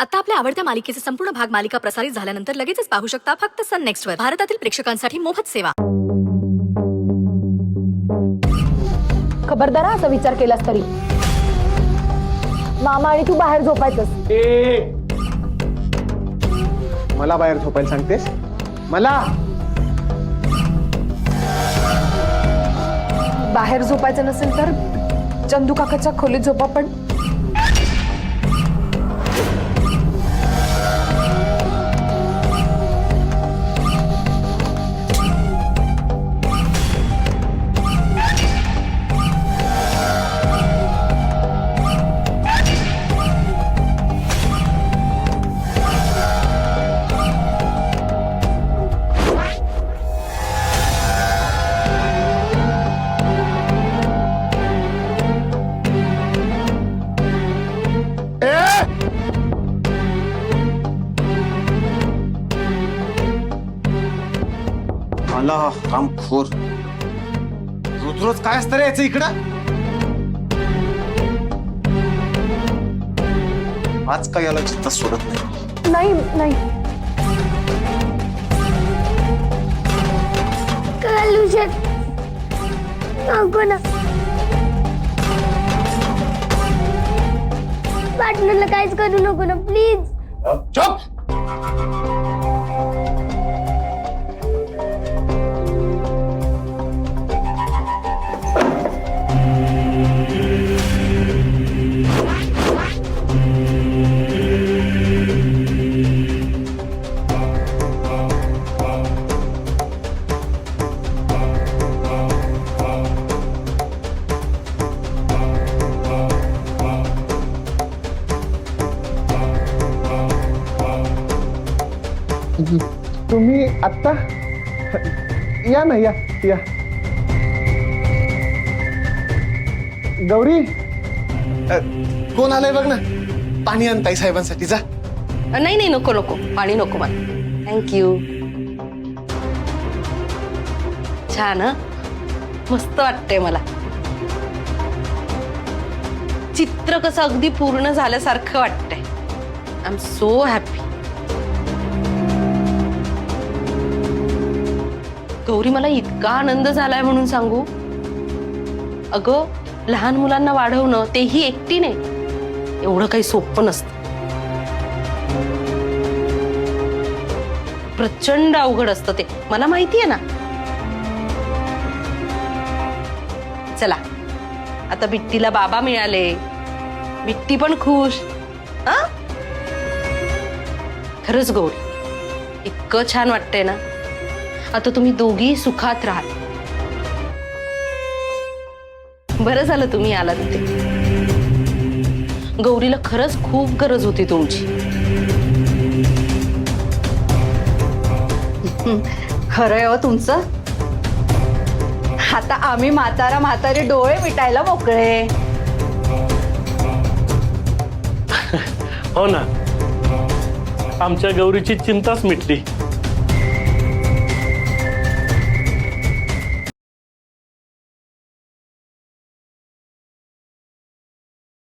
आता आपल्या आवडत्या मालिकेचे संपूर्ण भाग मालिका प्रसारित झाल्यानंतर लगेचच पाहू शकता फक्त सन नेक्स्ट वर. भारतातील प्रेक्षकांसाठी मोफत सेवा. खबरदार असा विचार केलास तरी मामा आणि तू बाहेर झोपायचंस. मला बाहेर झोपायला सांगतेस? मला बाहेर झोपायचं नसेल तर चंदू काकाच्या खोलीत झोपा. पण मला रामखोर रोज रोज काय असतं रे याचं इकडं? आज काय याला चित्त सोडत नाही. नाही नको ना, पार्टनरला काहीच करू नको ना प्लीज. चुप. तुम्ही आत्ता या ना, या या. गौरी, कोण आलंय बघ ना. पाणी आण ताई साहेबांसाठी. जा. नाही नाही, नको नको, पाणी नको मला. थँक्यू. छान हं? मस्त वाटतंय मला. चित्र कसं अगदी पूर्ण झाल्यासारखं वाटतंय. I am so happy. Gauri, मला इतका आनंद झालाय म्हणून सांगू. अगं, लहान मुलांना वाढवणं, तेही एकटीने, एवढं काही सोपं नसतं. प्रचंड अवघड असतं ते, मला माहितीये ना. चला, आता बिट्टीला बाबा मिळाले. बिट्टी पण खुश. हा, खरंच गौरी, इतकं छान वाटतंय ना. आता तुम्ही दोघी सुखात राहाल. बरं झालं तुम्ही आलात ते. गौरीला खरंच खूप गरज होती तुमची. खरंय हो तुमचं. आता आम्ही म्हातारे डोळे मिटायला मोकळे. हो ना, आमच्या गौरीची चिंताच मिटली.